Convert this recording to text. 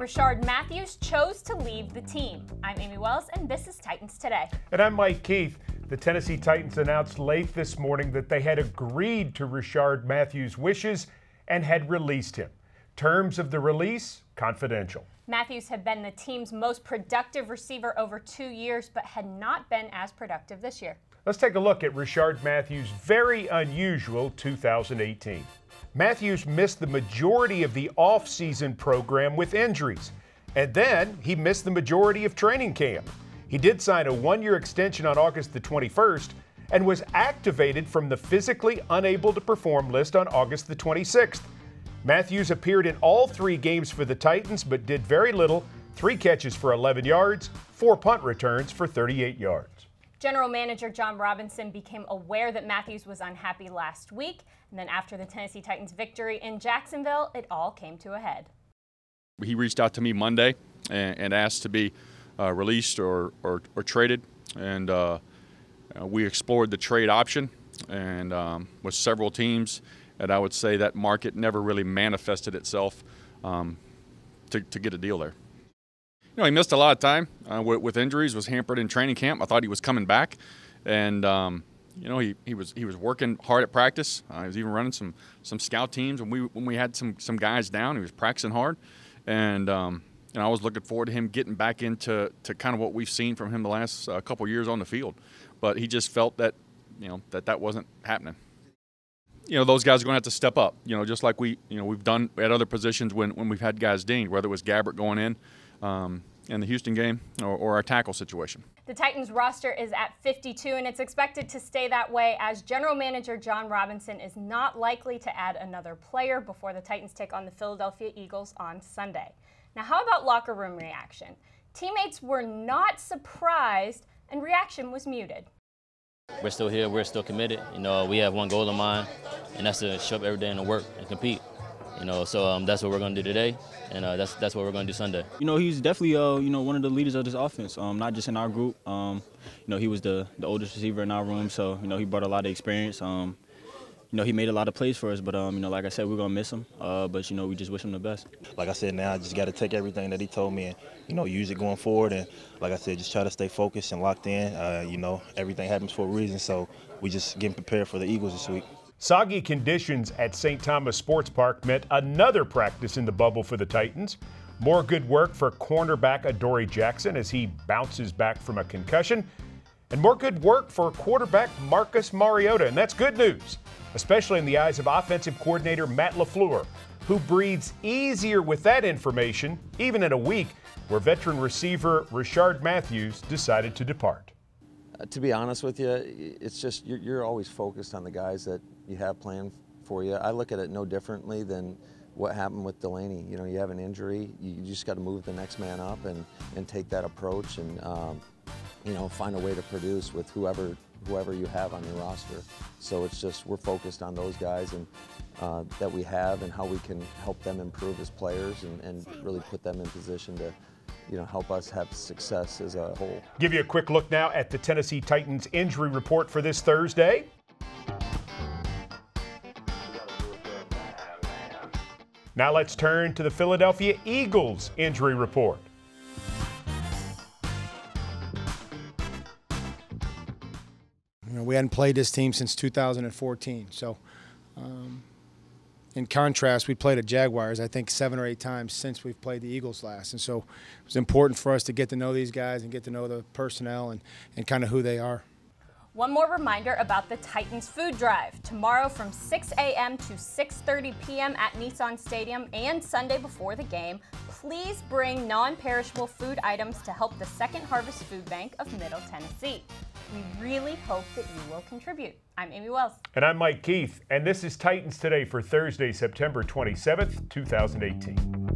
Rishard Matthews chose to leave the team. I'm Amie Wells, and this is Titans Today. And I'm Mike Keith. The Tennessee Titans announced late this morning that they had agreed to Rishard Matthews' wishes and had released him. Terms of the release, confidential. Matthews had been the team's most productive receiver over 2 years, but had not been as productive this year. Let's take a look at Rishard Matthews' very unusual 2018. Matthews missed the majority of the off-season program with injuries, and then he missed the majority of training camp. He did sign a one-year extension on August the 21st and was activated from the physically unable to perform list on August the 26th. Matthews appeared in all 3 games for the Titans but did very little, 3 catches for 11 yards, 4 punt returns for 38 yards. General Manager John Robinson became aware that Matthews was unhappy last week, and then after the Tennessee Titans' victory in Jacksonville, it all came to a head. He reached out to me Monday and asked to be released or traded, and we explored the trade option and with several teams, and I would say that market never really manifested itself to get a deal there. You know, he missed a lot of time with injuries, was hampered in training camp. I thought he was coming back, and you know, he was working hard at practice. He was even running some scout teams, and when we had some guys down, he was practicing hard, and I was looking forward to him getting back into kind of what we've seen from him the last couple years on the field. But he just felt that, you know, that wasn't happening. You know, those guys are going to have to step up. You know, just like we've done at other positions when we've had guys dinged, whether it was Gabbert going in the Houston game or our tackle situation. The Titans roster is at 52, and it's expected to stay that way as General Manager John Robinson is not likely to add another player before the Titans take on the Philadelphia Eagles on Sunday. Now, how about locker room reaction? Teammates were not surprised, and reaction was muted. We're still here. We're still committed. You know, we have one goal in mind, and that's to show up every day and to work and compete. You know, so that's what we're going to do today, and that's what we're going to do Sunday. You know, he's definitely one of the leaders of this offense. Not just in our group. You know, he was the oldest receiver in our room, so you know he brought a lot of experience. You know, he made a lot of plays for us, but you know, like I said, we're gonna miss him. But you know, we just wish him the best. Like I said, now I just got to take everything that he told me and use it going forward. And like I said, just try to stay focused and locked in. You know, everything happens for a reason, so we just getting prepared for the Eagles this week. Soggy conditions at St. Thomas Sports Park meant another practice in the bubble for the Titans. More good work for cornerback Adoree Jackson as he bounces back from a concussion. And more good work for quarterback Marcus Mariota. And that's good news, especially in the eyes of offensive coordinator Matt LaFleur, who breathes easier with that information, even in a week where veteran receiver Rishard Matthews decided to depart. To be honest with you, it's just you're always focused on the guys that you have playing for you. I look at it no differently than what happened with Delaney. You know, you have an injury, you just got to move the next man up and take that approach and you know, find a way to produce with whoever you have on your roster. So it's just we're focused on those guys and that we have and how we can help them improve as players and really put them in position to, you know, help us have success as a whole. Give you a quick look now at the Tennessee Titans injury report for this Thursday. Now let's turn to the Philadelphia Eagles injury report. You know, we hadn't played this team since 2014. So, in contrast, we played the Jaguars, I think, 7 or 8 times since we've played the Eagles last. And so it was important for us to get to know these guys and get to know the personnel and kind of who they are. One more reminder about the Titans food drive. Tomorrow from 6 a.m. to 6:30 p.m. at Nissan Stadium and Sunday before the game. Please bring non-perishable food items to help the Second Harvest Food Bank of Middle Tennessee. We really hope that you will contribute. I'm Amie Wells. And I'm Mike Keith. And this is Titans Today for Thursday, September 27th, 2018.